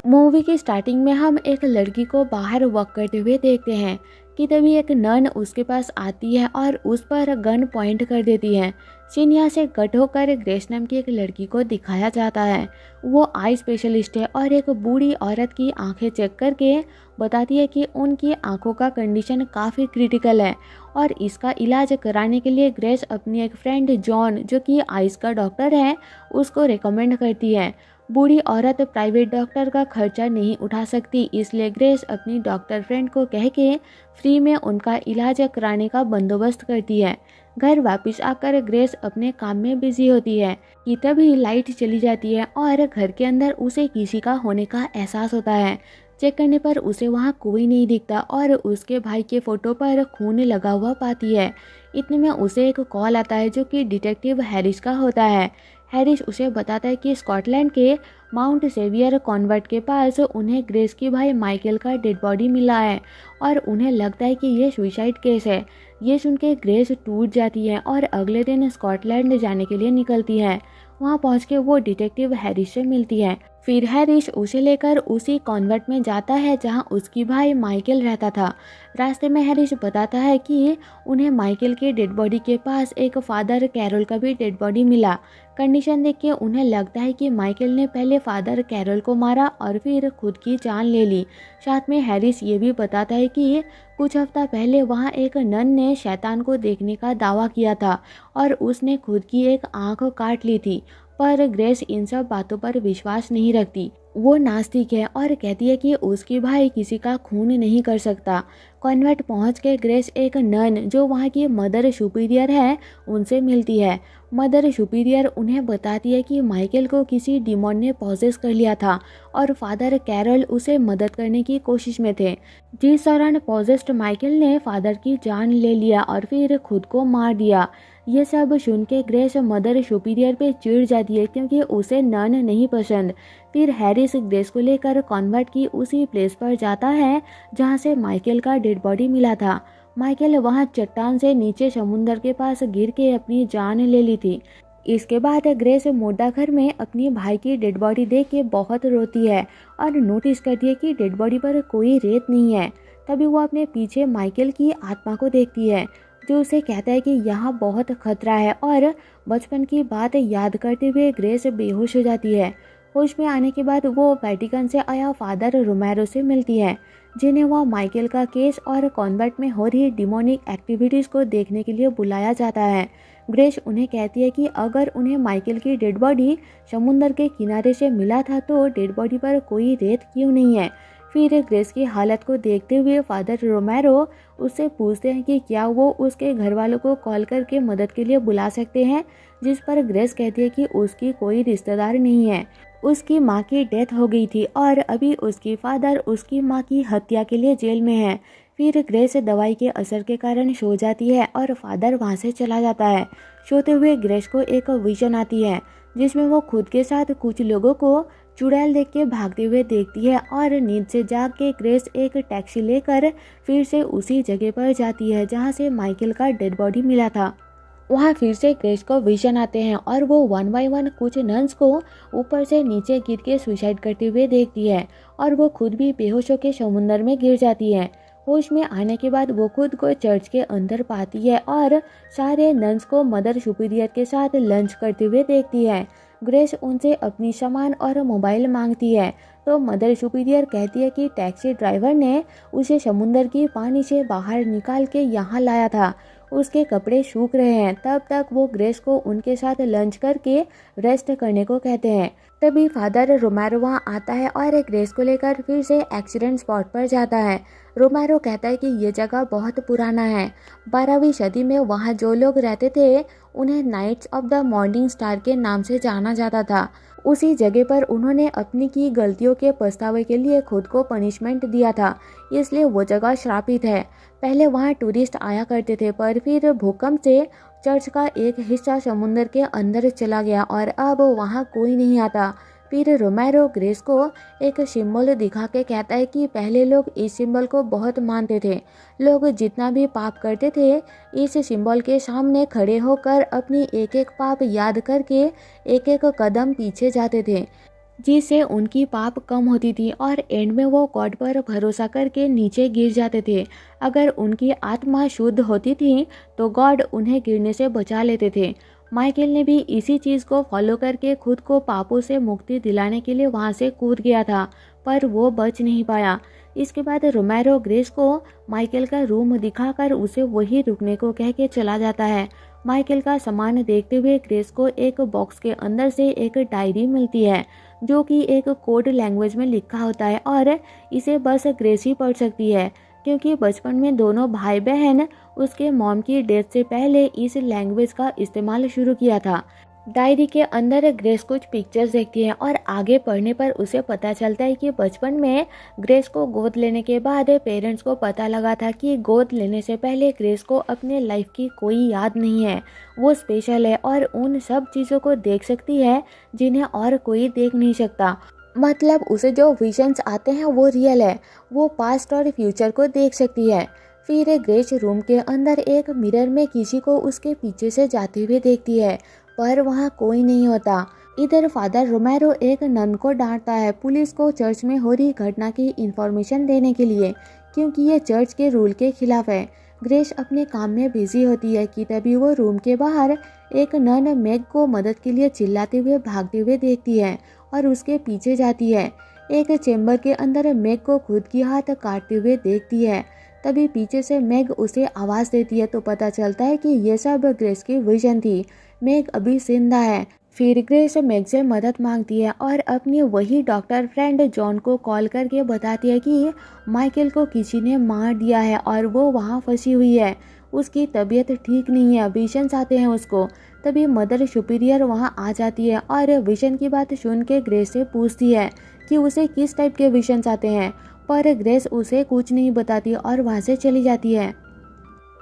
Movie की starting में हम एक लड़की को बाहर वॉक करते हुए देखते हैं कि तभी एक नन उसके पास आती है और उस पर गन पॉइंट कर देती है। सीन यहाँ से कट होकर ग्रेस नाम की एक लड़की को दिखाया जाता है। वो आई स्पेशलिस्ट है और एक बूढ़ी औरत की आंखें चेक करके बताती है कि उनकी आंखों का कंडीशन काफ़ी क्रिटिकल है और इसका इलाज कराने के लिए ग्रेस अपनी एक फ्रेंड जॉन, जो कि आइस का डॉक्टर है, उसको रिकमेंड करती है। बूढ़ी औरत प्राइवेट डॉक्टर का खर्चा नहीं उठा सकती, इसलिए ग्रेस अपनी डॉक्टर फ्रेंड को कह के फ्री में उनका इलाज कराने का बंदोबस्त करती है। घर वापस आकर ग्रेस अपने काम में बिजी होती है कि तभी लाइट चली जाती है और घर के अंदर उसे किसी का होने का एहसास होता है। चेक करने पर उसे वहाँ कोई नहीं दिखता और उसके भाई के फोटो पर खून लगा हुआ पाती है। इतने में उसे एक कॉल आता है जो कि डिटेक्टिव हैरिस का होता है। हैरिस उसे बताता है कि स्कॉटलैंड के माउंट सेवियर कॉन्वेंट के पास उन्हें ग्रेस की भाई माइकल का डेड बॉडी मिला है और उन्हें लगता है कि ये सुसाइड केस है। ये सुन के ग्रेस टूट जाती है और अगले दिन स्कॉटलैंड जाने के लिए निकलती है। वहाँ पहुँच के वो डिटेक्टिव हैरिस से मिलती है। फिर हैरिस उसे लेकर उसी कॉन्वेंट में जाता है जहाँ उसकी भाई माइकल रहता था। रास्ते में हैरिस बताता है कि उन्हें माइकल के डेड बॉडी के पास एक फादर कैरोल का भी डेड बॉडी मिला। कंडीशन देख के उन्हें लगता है कि माइकल ने पहले फादर कैरोल को मारा और फिर खुद की जान ले ली। साथ में हैरिस ये भी बताता है कि कुछ हफ्ता पहले वहाँ एक नन ने शैतान को देखने का दावा किया था और उसने खुद की एक आंख काट ली थी। पर ग्रेस इन सब बातों पर विश्वास नहीं रखती। वो नास्तिक है और कहती है कि उसकी भाई किसी का खून नहीं कर सकता। कॉन्वेंट पहुंच के ग्रेस एक नन, जो वहाँ की मदर सुपीरियर है, उनसे मिलती है। मदर सुपीरियर उन्हें बताती है कि माइकल को किसी डिमोन ने पॉसेस कर लिया था और फादर कैरोल उसे मदद करने की कोशिश में थे, जिस दौरान पॉसेस्ड माइकल ने फादर की जान ले लिया और फिर खुद को मार दिया। ये सब सुन के ग्रेस मदर सुपीरियर पे चिढ़ जाती है क्योंकि उसे नन नहीं पसंद। फिर हैरिस ग्रेस को लेकर कॉन्वेंट की उसी प्लेस पर जाता है जहाँ से माइकल का डेड बॉडी मिला था। माइकल वहाँ चट्टान से नीचे समुंदर के पास गिर के अपनी जान ले ली थी। इसके बाद ग्रेस मोटा घर में अपनी भाई की डेड बॉडी देख के बहुत रोती है और नोटिस करती है कि डेड बॉडी पर कोई रेत नहीं है। तभी वो अपने पीछे माइकल की आत्मा को देखती है, जो उसे कहता है कि यहाँ बहुत खतरा है, और बचपन की बात याद करते हुए ग्रेस बेहोश हो जाती है। होश में आने के बाद वो वेटिकन से आया फादर रोमेरो से मिलती है, जिन्हें वह माइकल का केस और कॉन्वेंट में हो रही डिमोनिक एक्टिविटीज़ को देखने के लिए बुलाया जाता है। ग्रेस उन्हें कहती है कि अगर उन्हें माइकल की डेड बॉडी समुंदर के किनारे से मिला था तो डेड बॉडी पर कोई रेत क्यों नहीं है। फिर ग्रेस की हालत को देखते हुए फादर रोमेरो उससे पूछते हैं कि क्या वो उसके घर वालों को कॉल करके मदद के लिए बुला सकते हैं, जिस पर ग्रेस कहती है कि उसकी कोई रिश्तेदार नहीं है। उसकी माँ की डेथ हो गई थी और अभी उसकी फादर उसकी माँ की हत्या के लिए जेल में है। फिर ग्रेस दवाई के असर के कारण सो जाती है और फादर वहाँ से चला जाता है। सोते हुए ग्रेस को एक विजन आती है जिसमें वो खुद के साथ कुछ लोगों को चुड़ैल देख के भागते हुए देखती है और नींद से जाग के ग्रेस एक टैक्सी लेकर फिर से उसी जगह पर जाती है जहाँ से माइकल का डेड बॉडी मिला था। वहाँ फिर से ग्रेस को विजन आते हैं और वो वन बाय वन कुछ नन्स को ऊपर से नीचे गिर के सुसाइड करते हुए देखती है और वो खुद भी बेहोश होकर समुंदर में गिर जाती है। होश में आने के बाद वो खुद को चर्च के अंदर पाती है और सारे नन्स को मदर सुपीरियर के साथ लंच करते हुए देखती है। ग्रेस उनसे अपनी सामान और मोबाइल मांगती है तो मदर सुपीरियर कहती है कि टैक्सी ड्राइवर ने उसे समुंदर की पानी से बाहर निकाल के यहाँ लाया था, उसके कपड़े सूख रहे हैं। तब तक वो ग्रेस को उनके साथ लंच करके रेस्ट करने को कहते हैं। तभी फादर रोमेरो वहाँ आता है और ग्रेस को लेकर फिर से एक्सीडेंट स्पॉट पर जाता है। रोमेरो कहता है कि ये जगह बहुत पुराना है। 12वीं सदी में वहाँ जो लोग रहते थे उन्हें knights of the morning star के नाम से जाना जाता था। उसी जगह पर उन्होंने अपनी की गलतियों के पछतावे के लिए खुद को पनिशमेंट दिया था, इसलिए वो जगह श्रापित है। पहले वहाँ टूरिस्ट आया करते थे पर फिर भूकंप से चर्च का एक हिस्सा समुंदर के अंदर चला गया और अब वहाँ कोई नहीं आता। फिर रोमेरो ग्रेस को एक सिंबल दिखा के कहता है कि पहले लोग इस सिंबल को बहुत मानते थे। लोग जितना भी पाप करते थे इस सिंबल के सामने खड़े होकर अपनी एक एक पाप याद करके एक एक कदम पीछे जाते थे। जिससे उनकी पाप कम होती थी और एंड में वो गॉड पर भरोसा करके नीचे गिर जाते थे। अगर उनकी आत्मा शुद्ध होती थी तो गॉड उन्हें गिरने से बचा लेते थे। माइकल ने भी इसी चीज़ को फॉलो करके खुद को पापों से मुक्ति दिलाने के लिए वहाँ से कूद गया था, पर वो बच नहीं पाया। इसके बाद रोमेरो ग्रेस को माइकल का रूम दिखाकर उसे वही रुकने को कह के चला जाता है। माइकल का सामान देखते हुए ग्रेस को एक बॉक्स के अंदर से एक डायरी मिलती है जो कि एक कोड लैंग्वेज में लिखा होता है और इसे बस ग्रेस ही पढ़ सकती है, क्योंकि बचपन में दोनों भाई बहन उसके मॉम की डेथ से पहले इस लैंग्वेज का इस्तेमाल शुरू किया था। डायरी के अंदर ग्रेस कुछ पिक्चर्स देखती है और आगे पढ़ने पर उसे पता चलता है कि बचपन में ग्रेस को गोद लेने के बाद पेरेंट्स को पता लगा था कि गोद लेने से पहले ग्रेस को अपने लाइफ की कोई याद नहीं है, वो स्पेशल है और उन सब चीज़ों को देख सकती है जिन्हें और कोई देख नहीं सकता। मतलब उसे जो विजन्स आते हैं वो रियल है, वो पास्ट और फ्यूचर को देख सकती है। फिर ग्रेस रूम के अंदर एक मिरर में किसी को उसके पीछे से जाते हुए देखती है, पर वहाँ कोई नहीं होता। इधर फादर रोमेरो एक नन को डांटता है पुलिस को चर्च में हो रही घटना की इंफॉर्मेशन देने के लिए, क्योंकि ये चर्च के रूल के खिलाफ है। ग्रेस अपने काम में बिजी होती है कि तभी वो रूम के बाहर एक नन मैग को मदद के लिए चिल्लाते हुए भागते हुए देखती है और उसके पीछे जाती है। एक चेंबर के अंदर मैग को खुद की हाथ काटते हुए देखती है। तभी पीछे से मैग उसे आवाज़ देती है तो पता चलता है कि ये सब ग्रेस की विजन थी। मैग अभी जिंदा है। फिर ग्रेस मैग से मदद मांगती है और अपनी वही डॉक्टर फ्रेंड जॉन को कॉल करके बताती है कि माइकल को किसी ने मार दिया है और वो वहाँ फंसी हुई है, उसकी तबीयत ठीक नहीं है, विजन्स आते हैं उसको। तभी मदर सुपीरियर वहाँ आ जाती है और विजन की बात सुन के ग्रेस से पूछती है कि उसे किस टाइप के विजन्स आते हैं, पर ग्रेस उसे कुछ नहीं बताती और वहाँ से चली जाती है।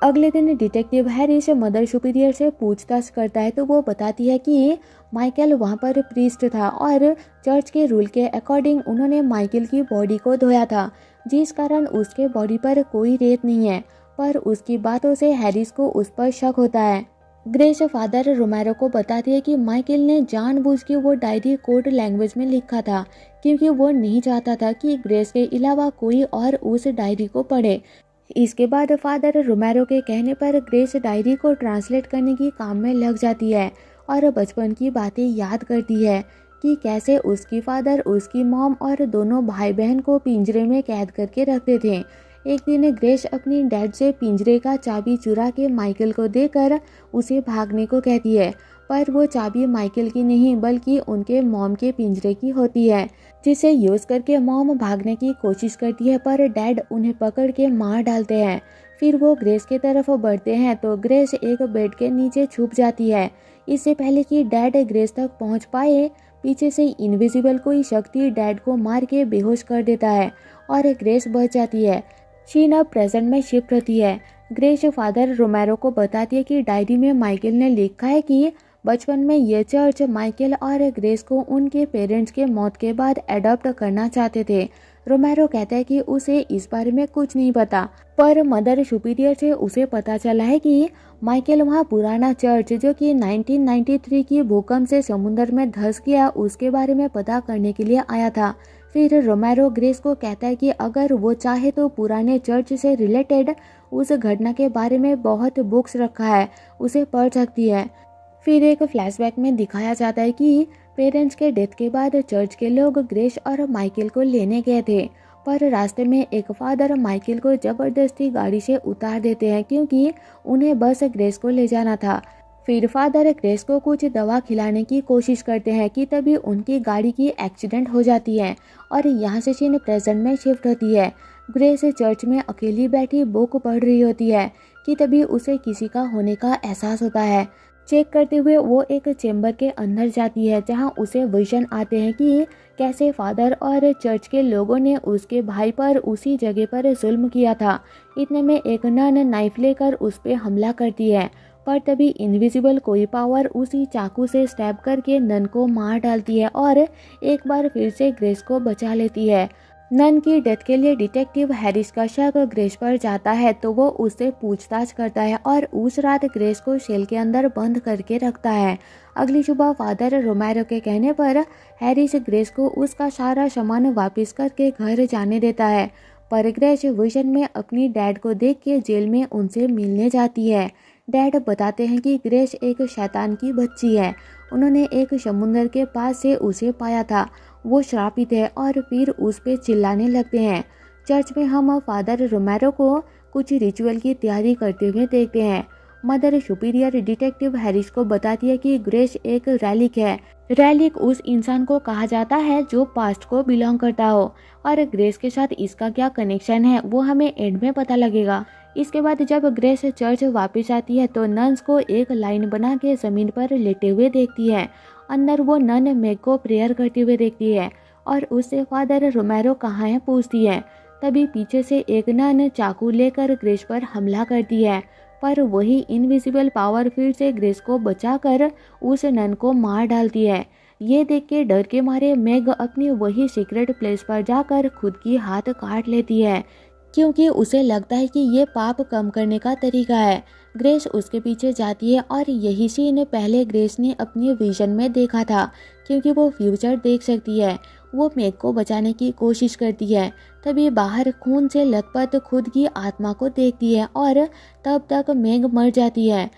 अगले दिन डिटेक्टिव हैरिस मदर सुपीरियर से पूछताछ करता है तो वो बताती है कि माइकल वहाँ पर प्रीस्ट था और चर्च के रूल के अकॉर्डिंग उन्होंने माइकल की बॉडी को धोया था, जिस कारण उसके बॉडी पर कोई रेत नहीं है, पर उसकी बातों से हैरिस को उस पर शक होता है। ग्रेस फादर रोमेरो को बताती है कि माइकल ने जानबूझ के वो डायरी कोड लैंग्वेज में लिखा था, क्योंकि वो नहीं चाहता था कि ग्रेस के अलावा कोई और उस डायरी को पढ़े। इसके बाद फादर रोमेरो के कहने पर ग्रेस डायरी को ट्रांसलेट करने की काम में लग जाती है और बचपन की बातें याद करती है कि कैसे उसकी फादर उसकी मॉम और दोनों भाई बहन को पिंजरे में कैद करके रखते थे। एक दिन ग्रेस अपनी डैड से पिंजरे का चाबी चुरा के माइकल को देकर उसे भागने को कहती है, पर वो चाबी माइकल की नहीं बल्कि उनके मॉम के पिंजरे की होती है, जिसे यूज़ करके मॉम भागने की कोशिश करती है पर डैड उन्हें पकड़ के मार डालते हैं। फिर वो ग्रेस की तरफ बढ़ते हैं तो ग्रेस एक बेड के नीचे छुप जाती है। इससे पहले कि डैड ग्रेस तक पहुंच पाए, पीछे से इनविजिबल कोई शक्ति डैड को मार के बेहोश कर देता है और ग्रेस बच जाती है। शीन अब प्रेजेंट में शिफ्ट होती है। ग्रेस फादर रोमेरो को बताती है कि डायरी में माइकल ने लिखा है कि बचपन में ये चर्च माइकल और ग्रेस को उनके पेरेंट्स के मौत के बाद अडॉप्ट करना चाहते थे। रोमेरो कहता है कि उसे इस बारे में कुछ नहीं पता, पर मदर सुपीरियर से उसे पता चला है कि माइकल वहाँ पुराना चर्च जो कि 1993 की भूकंप से समुद्र में धंस गया उसके बारे में पता करने के लिए आया था। फिर रोमेरो ग्रेस को कहता है कि अगर वो चाहे तो पुराने चर्च से रिलेटेड उस घटना के बारे में बहुत बुक्स रखा है, उसे पढ़ सकती है। फिर एक फ्लैशबैक में दिखाया जाता है कि पेरेंट्स के डेथ के बाद चर्च के लोग ग्रेस और माइकल को लेने गए थे, पर रास्ते में एक फादर माइकल को ज़बरदस्ती गाड़ी से उतार देते हैं क्योंकि उन्हें बस ग्रेस को ले जाना था। फिर फादर ग्रेस को कुछ दवा खिलाने की कोशिश करते हैं कि तभी उनकी गाड़ी की एक्सीडेंट हो जाती है और यहाँ से सीन प्रेजेंट में शिफ्ट होती है। ग्रेस चर्च में अकेली बैठी बुक पढ़ रही होती है कि तभी उसे किसी का होने का एहसास होता है। चेक करते हुए वो एक चेंबर के अंदर जाती है जहाँ उसे विजन आते हैं कि कैसे फादर और चर्च के लोगों ने उसके भाई पर उसी जगह पर जुल्म किया था। इतने में एक नन नाइफ लेकर उस पर हमला करती है, पर तभी इनविजिबल कोई पावर उसी चाकू से स्टैब करके नन को मार डालती है और एक बार फिर से ग्रेस को बचा लेती है। नन की डेथ के लिए डिटेक्टिव हैरिस का शक ग्रेस पर जाता है तो वो उससे पूछताछ करता है और उस रात ग्रेस को सेल के अंदर बंद करके रखता है। अगली सुबह फादर रोमेरो के कहने पर हैरिस ग्रेस को उसका सारा सामान वापस करके घर जाने देता है, पर ग्रेस विजन में अपनी डैड को देख के जेल में उनसे मिलने जाती है। डैड बताते हैं कि ग्रेस एक शैतान की बच्ची है। उन्होंने एक समुंदर के पास से उसे पाया था। वो श्रापित है और फिर उस पे चिल्लाने लगते हैं। चर्च में हम फादर रोमेरो को कुछ रिचुअल की तैयारी करते हुए देखते हैं। मदर सुपीरियर डिटेक्टिव हैरिस को बताती है कि ग्रेस एक रैलिक है। रैलिक उस इंसान को कहा जाता है जो पास्ट को बिलोंग करता हो, और ग्रेस के साथ इसका क्या कनेक्शन है वो हमें एंड में पता लगेगा। इसके बाद जब ग्रेस चर्च वापस आती है तो नन्स को एक लाइन बना के जमीन पर लेटे हुए देखती है। अंदर वो नन मेग को प्रेयर करते हुए देखती है और उससे फादर रोमेरो कहाँ है पूछती है। तभी पीछे से एक नन चाकू लेकर ग्रेस पर हमला करती है, पर वही इनविजिबल पावर फिर से ग्रेस को बचाकर उस नन को मार डालती है। ये देख के डर के मारे मेग अपनी वही सीक्रेट प्लेस पर जाकर खुद की हाथ काट लेती है, क्योंकि उसे लगता है कि ये पाप कम करने का तरीका है। ग्रेस उसके पीछे जाती है और यही सीन पहले ग्रेस ने अपने विजन में देखा था, क्योंकि वो फ्यूचर देख सकती है। वो मेग को बचाने की कोशिश करती है, तभी बाहर खून से लथपथ खुद की आत्मा को देखती है और तब तक मेग मर जाती है।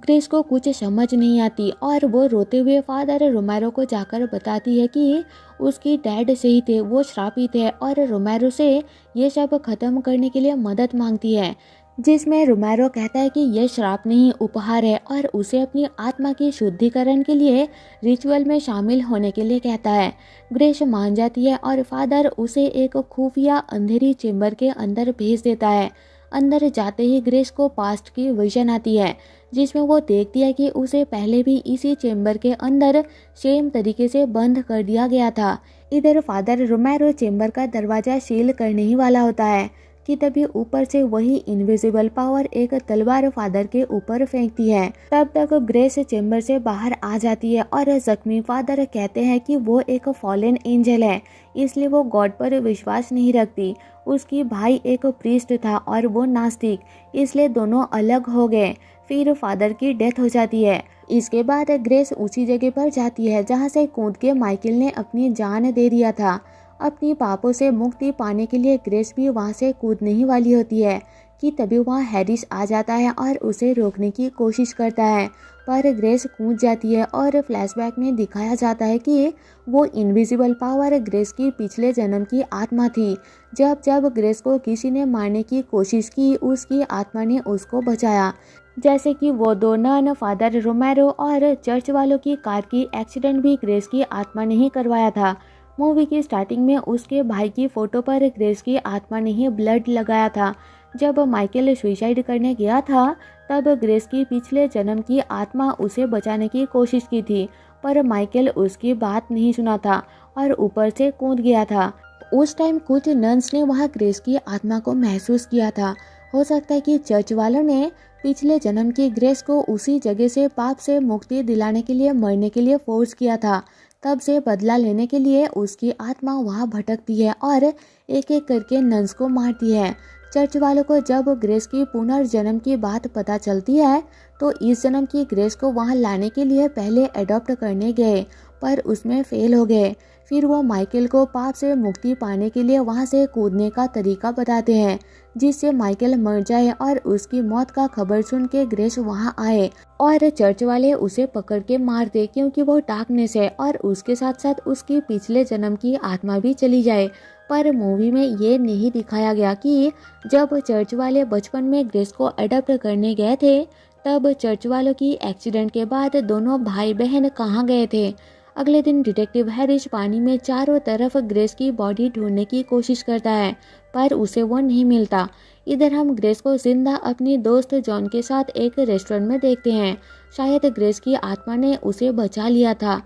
ग्रेस को कुछ समझ नहीं आती और वो रोते हुए फादर रोमेरो को जाकर बताती है कि उसकी डैड सही थे, वो श्रापित है, और रोमेरो से ये सब खत्म करने के लिए मदद मांगती है, जिसमें रोमेरो कहता है कि यह श्राप नहीं उपहार है और उसे अपनी आत्मा की शुद्धिकरण के लिए रिचुअल में शामिल होने के लिए कहता है। ग्रेस मान जाती है और फादर उसे एक खुफिया अंधेरी चेम्बर के अंदर भेज देता है। अंदर जाते ही ग्रेस को पास्ट की विजन आती है, जिसमें वो देखती है कि उसे पहले भी इसी चेम्बर के अंदर सेम तरीके से बंद कर दिया गया था। इधर फादर रोमेरो चेम्बर का दरवाज़ा सील करने ही वाला होता है कि तभी ऊपर से वही इनविजिबल पावर एक तलवार फादर के ऊपर फेंकती है। तब तक ग्रेस चेम्बर से बाहर आ जाती है और जख्मी फादर कहते हैं कि वो एक फॉलन एंजल है, इसलिए वो गॉड पर विश्वास नहीं रखती। उसकी भाई एक प्रीस्ट था और वो नास्तिक, इसलिए दोनों अलग हो गए। फिर फादर की डेथ हो जाती है। इसके बाद ग्रेस उसी जगह पर जाती है जहाँ से कूद के माइकल ने अपनी जान दे दिया था। अपनी पापों से मुक्ति पाने के लिए ग्रेस भी वहाँ से कूदने ही वाली होती है कि तभी वहाँ हैरिस आ जाता है और उसे रोकने की कोशिश करता है, पर ग्रेस कूद जाती है और फ्लैशबैक में दिखाया जाता है कि वो इनविजिबल पावर ग्रेस की पिछले जन्म की आत्मा थी। जब जब ग्रेस को किसी ने मारने की कोशिश की, उसकी आत्मा ने उसको बचाया, जैसे कि वो दो नन, फादर रोमेरो और चर्च वालों की कार की एक्सीडेंट भी ग्रेस की आत्मा ने ही करवाया था। मूवी की स्टार्टिंग में उसके भाई की फोटो पर ग्रेस की आत्मा ने ही ब्लड लगाया था। जब माइकल सुसाइड करने गया था तब ग्रेस की पिछले जन्म की आत्मा उसे बचाने की कोशिश की थी, पर माइकल उसकी बात नहीं सुना था और ऊपर से कूद गया था। उस टाइम कुछ नन्स ने वहाँ ग्रेस की आत्मा को महसूस किया था। हो सकता है कि चर्च वालों ने पिछले जन्म की ग्रेस को उसी जगह से पाप से मुक्ति दिलाने के लिए मरने के लिए फोर्स किया था। तब से बदला लेने के लिए उसकी आत्मा वहाँ भटकती है और एक एक करके नन्स को मारती है। चर्च वालों को जब ग्रेस की पुनर्जन्म की बात पता चलती है तो इस जन्म की ग्रेस को वहाँ लाने के लिए पहले अडॉप्ट करने गए, पर उसमें फेल हो गए। फिर वो माइकल को पाप से मुक्ति पाने के लिए वहाँ से कूदने का तरीका बताते हैं, जिससे माइकल मर जाए और उसकी मौत का खबर सुन के ग्रेस वहाँ आए और चर्च वाले उसे पकड़ के मार दे, क्योंकि वो डार्कनेस है और उसके साथ साथ उसकी पिछले जन्म की आत्मा भी चली जाए। पर मूवी में ये नहीं दिखाया गया कि जब चर्च वाले बचपन में ग्रेस को अडॉप्ट करने गए थे तब चर्च वालों की एक्सीडेंट के बाद दोनों भाई बहन कहाँ गए थे। अगले दिन डिटेक्टिव हैरिस पानी में चारों तरफ ग्रेस की बॉडी ढूंढने की कोशिश करता है, पर उसे वो नहीं मिलता। इधर हम ग्रेस को जिंदा अपनी दोस्त जॉन के साथ एक रेस्टोरेंट में देखते हैं। शायद ग्रेस की आत्मा ने उसे बचा लिया था।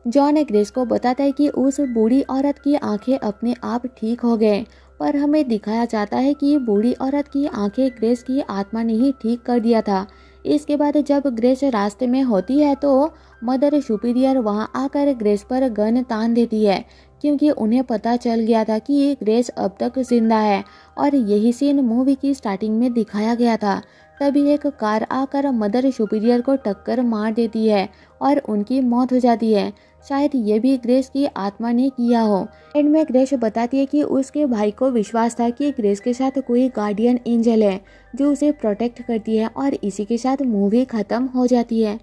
जॉन ग्रेस को बताता है कि उस बूढ़ी औरत की आंखें अपने आप ठीक हो गए, पर हमें दिखाया जाता है कि बूढ़ी औरत की आंखें ग्रेस की आत्मा ने ही ठीक कर दिया था। इसके बाद जब ग्रेस रास्ते में होती है तो मदर सुपीरियर वहां आकर ग्रेस पर गन तान देती है, क्योंकि उन्हें पता चल गया था कि ग्रेस अब तक जिंदा है और यही सीन मूवी की स्टार्टिंग में दिखाया गया था। तभी एक कार आकर मदर सुपीरियर को टक्कर मार देती है और उनकी मौत हो जाती है। शायद ये भी ग्रेस की आत्मा ने किया हो। एंड में ग्रेस बताती है कि उसके भाई को विश्वास था कि ग्रेस के साथ कोई गार्डियन एंजल है जो उसे प्रोटेक्ट करती है, और इसी के साथ मूवी ख़त्म हो जाती है।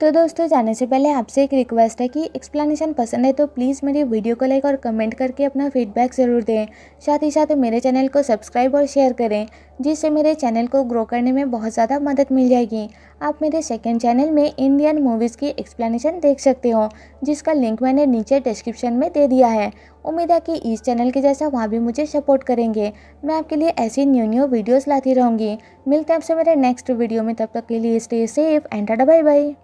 तो दोस्तों, जाने से पहले आपसे एक रिक्वेस्ट है कि एक्सप्लेनेशन पसंद है तो प्लीज़ मेरी वीडियो को लाइक और कमेंट करके अपना फीडबैक ज़रूर दें। साथ ही साथ मेरे चैनल को सब्सक्राइब और शेयर करें, जिससे मेरे चैनल को ग्रो करने में बहुत ज़्यादा मदद मिल जाएगी। आप मेरे सेकंड चैनल में इंडियन मूवीज़ की एक्सप्लेनेशन देख सकते हो, जिसका लिंक मैंने नीचे डिस्क्रिप्शन में दे दिया है। उम्मीद है कि इस चैनल के जैसा वहाँ भी मुझे सपोर्ट करेंगे। मैं आपके लिए ऐसी न्यू वीडियोज़ लाती रहूँगी। मिलते हैं आपसे मेरे नेक्स्ट वीडियो में, तब तक के लिए stay safe and tata bye bye.